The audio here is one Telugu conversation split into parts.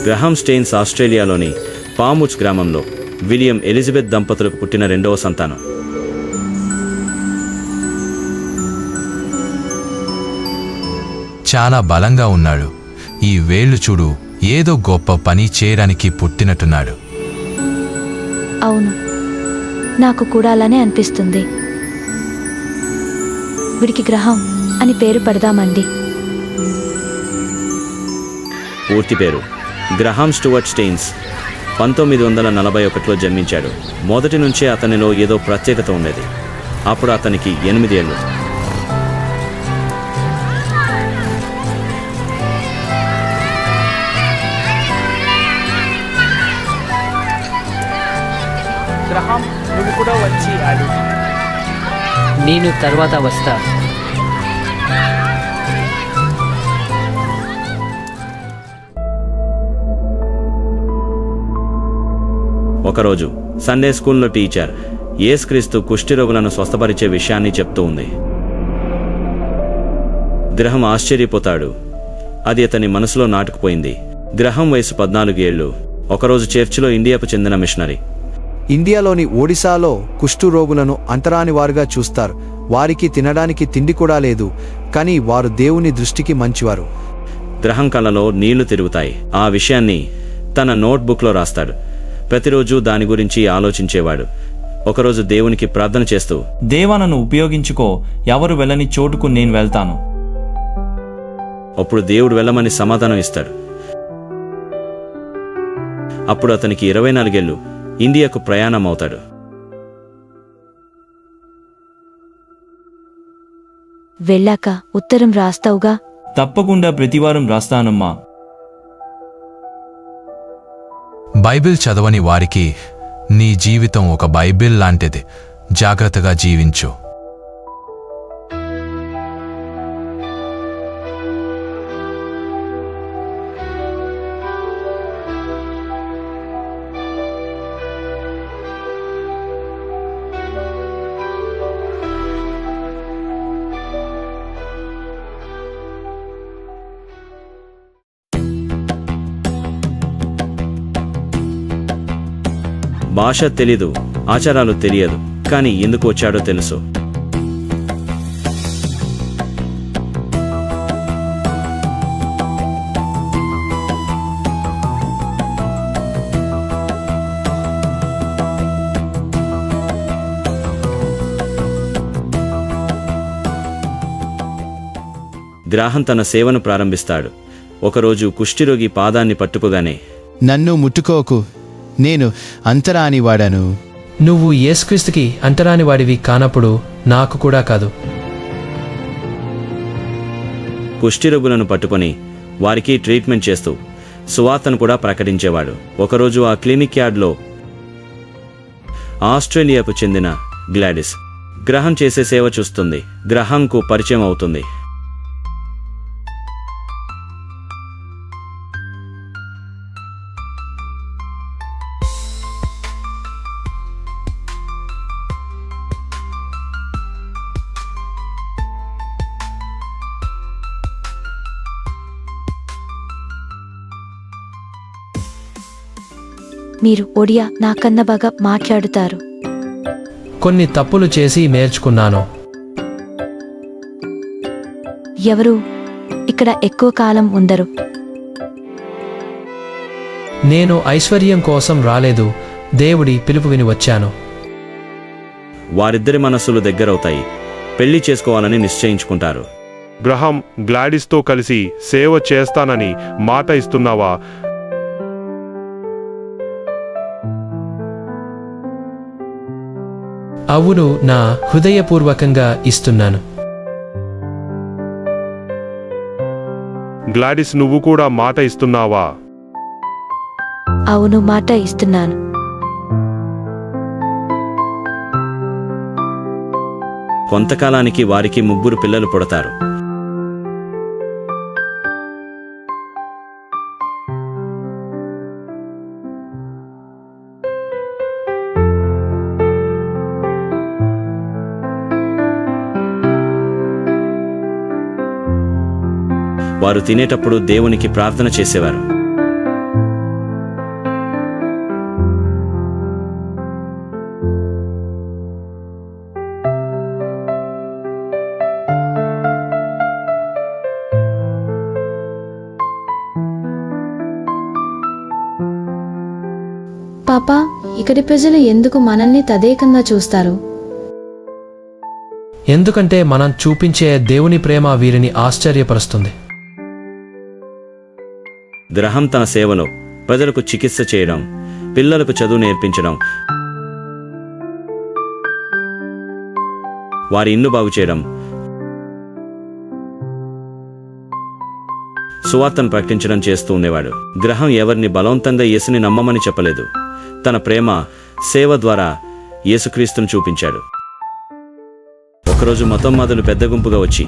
గ్రహాం స్టెయిన్స్ ఆస్ట్రేలియాలోని పాముచ్ గ్రామంలో విలియం ఎలిజబెత్ దంపతులకు పుట్టిన రెండవ సంతానం. చాలా బలంగా ఉన్నాడు. ఈ వేళ్లు చూడు, ఏదో గొప్ప పని చేయడానికి పుట్టినట్టున్నాడు. అవును, నాకు కూడా అలానే అనిపిస్తుంది. వీడికి గ్రహం అని పేరు పెడదామండి. పూర్తి పేరు గ్రహాం స్టూవర్ట్ స్టెయిన్స్. 1941లో జన్మించాడు. మొదటి నుంచే అతనిలో ఏదో ప్రత్యేకత ఉండేది. అప్పుడు అతనికి 8 ఏళ్ళు. గ్రహాం, నువ్వు కూడా వచ్చి ఆడు. నేను తర్వాత వస్తా. ఒకరోజు సండే స్కూల్లో టీచర్ యేసుక్రీస్తు కుష్ఠిరోగులను స్వస్థపరిచే విషయాన్ని చెప్తూ ఉంది. గ్రహం ఆశ్చర్యపోతాడు. అది అతని మనసులో నాటుకుపోయింది. గ్రహం వయసు 14 ఏళ్ళు. ఒకరోజు చర్చిలో ఇండియాకు చెందిన మిషనరీ ఇండియాలోని ఒడిశాలో కుష్ఠురోగులను అంటరాని వారుగా చూస్తారు. వారికి తినడానికి తిండి కూడా లేదు, కానీ వారు దేవుని దృష్టికి మంచివారు. గ్రహం కళ్ళలో నీళ్లు తిరుగుతాయి. ఆ విషయాన్ని తన నోట్బుక్లో రాస్తాడు. ప్రతిరోజు దాని గురించి ఆలోచించేవాడు. ఒకరోజు దేవునికి ప్రార్థన చేస్తూ, దేవా, నన్ను ఉపయోగించుకో, ఎవరు వెళ్ళని చోటుకు నేను వెళ్తాను. అప్పుడు దేవుడు వెళ్ళమని సమాధానం ఇస్తాడు. అప్పుడు అతనికి 24 ఏళ్ళు. ఇండియాకు ప్రయాణం అవుతాడు. వెళ్ళాక ఉత్తరం రాస్తావుగా? తప్పకుండా ప్రతివారం రాస్తానమ్మా. బైబిల్ చదవని వారికి నీ జీవితం ఒక బైబిల్ లాంటిది. జాగ్రత్తగా జీవించు. భాష తెలీదు, ఆచారాలు తెలియదు, కానీ ఎందుకు వచ్చాడో తెలుసు. గ్రాహం తన సేవను ప్రారంభిస్తాడు. ఒకరోజు కుష్ఠిరోగి పాదాన్ని పట్టుకోగానే, నన్ను ముట్టుకోకు, నేను అంతరానివాడను. నువ్వు యేసుక్రీస్తుకి అంటరానివాడివి కానప్పుడు నాకు కూడా కాదు. కుష్ఠిరోగులను పట్టుకొని వారికి ట్రీట్మెంట్ చేస్తూ సువార్తను కూడా ప్రకటించేవాడు. ఒకరోజు ఆ క్లినిక్ యార్డ్లో ఆస్ట్రేలియాకు చెందిన గ్లాడిస్ గ్రహం చేసే సేవ చూస్తుంది. గ్రహంకు పరిచయం అవుతుంది. మీరు ఒడియా నాకన్నా బాగా మాట్లాడుతారు. కొన్ని తప్పులు చేసి నేర్చుకున్నాను. ఎవరు ఇక్కడ ఎక్కువ కాలం ఉండరు. నేను ఐశ్వర్యం కోసం రాలేదు, దేవుడి పిలుపు విని వచ్చాను. వారిద్దరి మనస్సులు దగ్గరవుతాయి. పెళ్లి చేసుకోవాలని నిశ్చయించుకుంటారు. గ్రహాం, గ్లాడిస్తో కలిసి సేవ చేస్తానని మాట ఇస్తున్నావా? అవును, నా హృదయపూర్వకంగా ఇస్తున్నాను. గ్లాడిస్, నువ్వు కూడా మాట ఇస్తున్నావా? అవును, మాట ఇస్తున్నాను. కొంతకాలానికి వారికి 3 పిల్లలు పుడతారు. వారు తినేటప్పుడు దేవునికి ప్రార్థన చేసేవారు. పాపా, ఇక్కడి ప్రజలు ఎందుకు మనల్ని తదేకంగా చూస్తారు? ఎందుకంటే మనం చూపించే దేవుని ప్రేమ వీరిని ఆశ్చర్యపరుస్తుంది. గ్రహం తన సేవలో ప్రజలకు చికిత్స చేయడం, పిల్లలకు చదువు నేర్పించడం, వారి ఇల్లు బాగు చేయడం, సువార్తను ప్రకటించడం చేస్తూ ఉండేవాడు. గ్రహం ఎవరిని బలవంతంగా యేసుని నమ్మమని చెప్పలేదు. తన ప్రేమ, సేవ ద్వారా యేసుక్రీస్తును చూపించాడు. ఒకరోజు మతోన్మాదులు పెద్ద గుంపుగా వచ్చి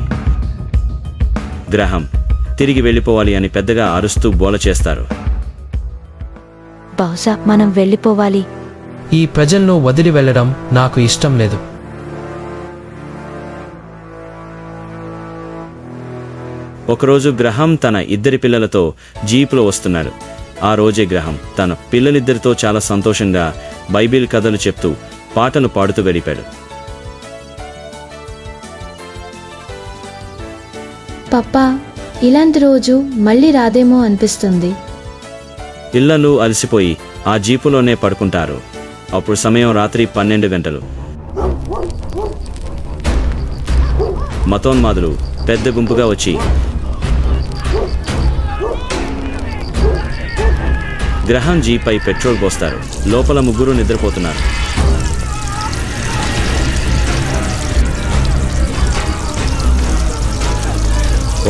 గ్రహం తిరిగి వెళ్ళిపోవాలి అని పెద్దగా అరుస్తూ గోల చేస్తారు. బహుశా మనం వెళ్ళిపోవాలి. ఈ ప్రజలను వదిలి వెళ్ళడం నాకు ఇష్టం లేదు. ఒకరోజు గ్రహం తన ఇద్దరి పిల్లలతో జీపులో వస్తున్నాడు. ఆ రోజే గ్రహం తన పిల్లలిద్దరితో చాలా సంతోషంగా బైబిల్ కథలు చెప్తూ పాటలు పాడుతూ గడిపాడు. పప్పా, ఇలాంటి రోజు మళ్ళీ రాదేమో అనిపిస్తుంది. పిల్లలు అలసిపోయి ఆ జీపులోనే పడుకుంటారు. అప్పుడు సమయం రాత్రి 12 గంటలు. మతోన్మాదులు పెద్ద గుంపుగా వచ్చి గ్రహం జీపై పెట్రోల్ పోస్తారు. లోపల ముగ్గురు నిద్రపోతున్నారు.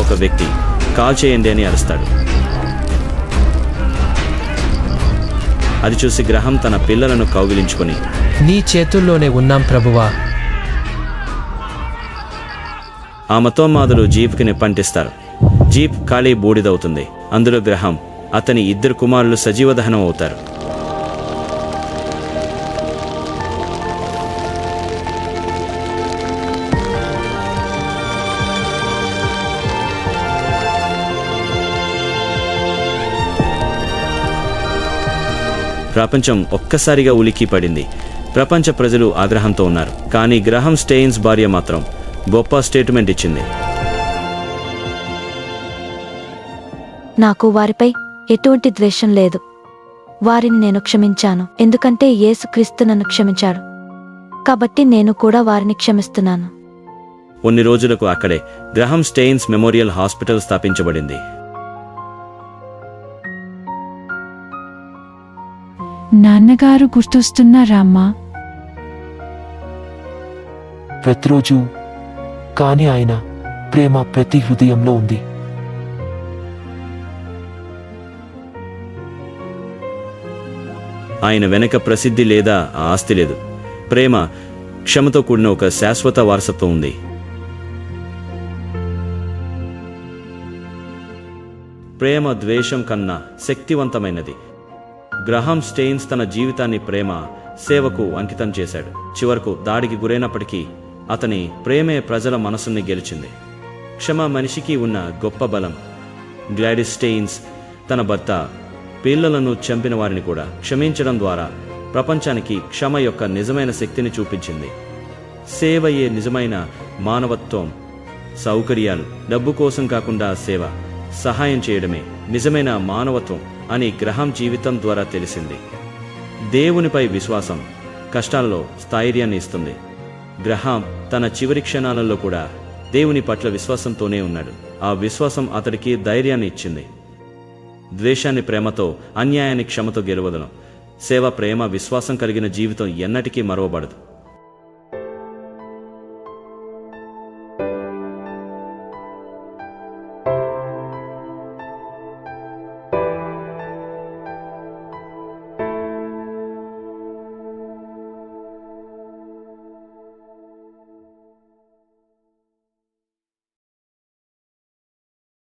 ఒక వ్యక్తి కాల్ చేయండి అని అరుస్తాడు. అది చూసి గ్రహం తన పిల్లలను కౌగిలించుకొని, నీ చేతుల్లోనే ఉన్నాం ప్రభువా. ఆ మతోన్మాదులు జీప్కి నిప్పంటిస్తారు. జీప్ ఖాళీ బూడిదవుతుంది. అందులో గ్రహం, అతని ఇద్దరు కుమారులు సజీవ దహనం అవుతారు. ప్రపంచం ఒక్కసారిగా ఉలిక్కి పడింది. ప్రపంచ ప్రజలు ఆగ్రహంతో ఉన్నారు. కానీ గ్రహం స్టెయిన్స్ భార్య మాత్రం గొప్ప స్టేట్మెంట్ ఇచ్చింది. నాకు వారిపై ఎటువంటి ద్వేషం లేదు. వారిని నేను క్షమించాను, ఎందుకంటే యేసుక్రీస్తు నన్ను క్షమించాడు. కాబట్టి నేను కూడా వారిని క్షమిస్తున్నాను. కొన్ని రోజులకు అక్కడే గ్రహం స్టెయిన్స్ మెమోరియల్ హాస్పిటల్ స్థాపించబడింది. నాన్నగారు గుర్తొస్తున్నారమ్మా? ప్రతిరోజు, కానీ ఆయన ప్రేమ ప్రతి హృదయంలో ఉంది. ఆయన వెనక ప్రసిద్ధి లేదా ఆస్తి లేదు. ప్రేమ, క్షమతో కూడిన ఒక శాశ్వత వారసత్వం ఉంది. ప్రేమ ద్వేషం కన్నా శక్తివంతమైనది. గ్రహం స్టెయిన్స్ తన జీవితాన్ని ప్రేమ, సేవకు అంకితం చేశాడు. చివరకు దాడికి గురైనప్పటికీ అతని ప్రేమే ప్రజల మనసుని గెలిచింది. క్షమ మనిషికి ఉన్న గొప్ప బలం. గ్లాడిస్ స్టెయిన్స్ తన భర్త, పిల్లలను చంపిన వారిని కూడా క్షమించడం ద్వారా ప్రపంచానికి క్షమ యొక్క నిజమైన శక్తిని చూపించింది. సేవయే నిజమైన మానవత్వం. సౌకర్యాలు, డబ్బు కోసం కాకుండా సేవ, సహాయం చేయడమే నిజమైన మానవత్వం అని గ్రహం జీవితం ద్వారా తెలిసింది. దేవునిపై విశ్వాసం కష్టాల్లో స్థైర్యాన్ని ఇస్తుంది. గ్రహం తన చివరి క్షణాలలో కూడా దేవుని పట్ల విశ్వాసంతోనే ఉన్నాడు. ఆ విశ్వాసం అతడికి ధైర్యాన్ని ఇచ్చింది. ద్వేషాన్ని ప్రేమతో, అన్యాయాన్ని క్షమతో గెలవదలం. సేవ, ప్రేమ, విశ్వాసం కలిగిన జీవితం ఎన్నటికీ మరవబడదు.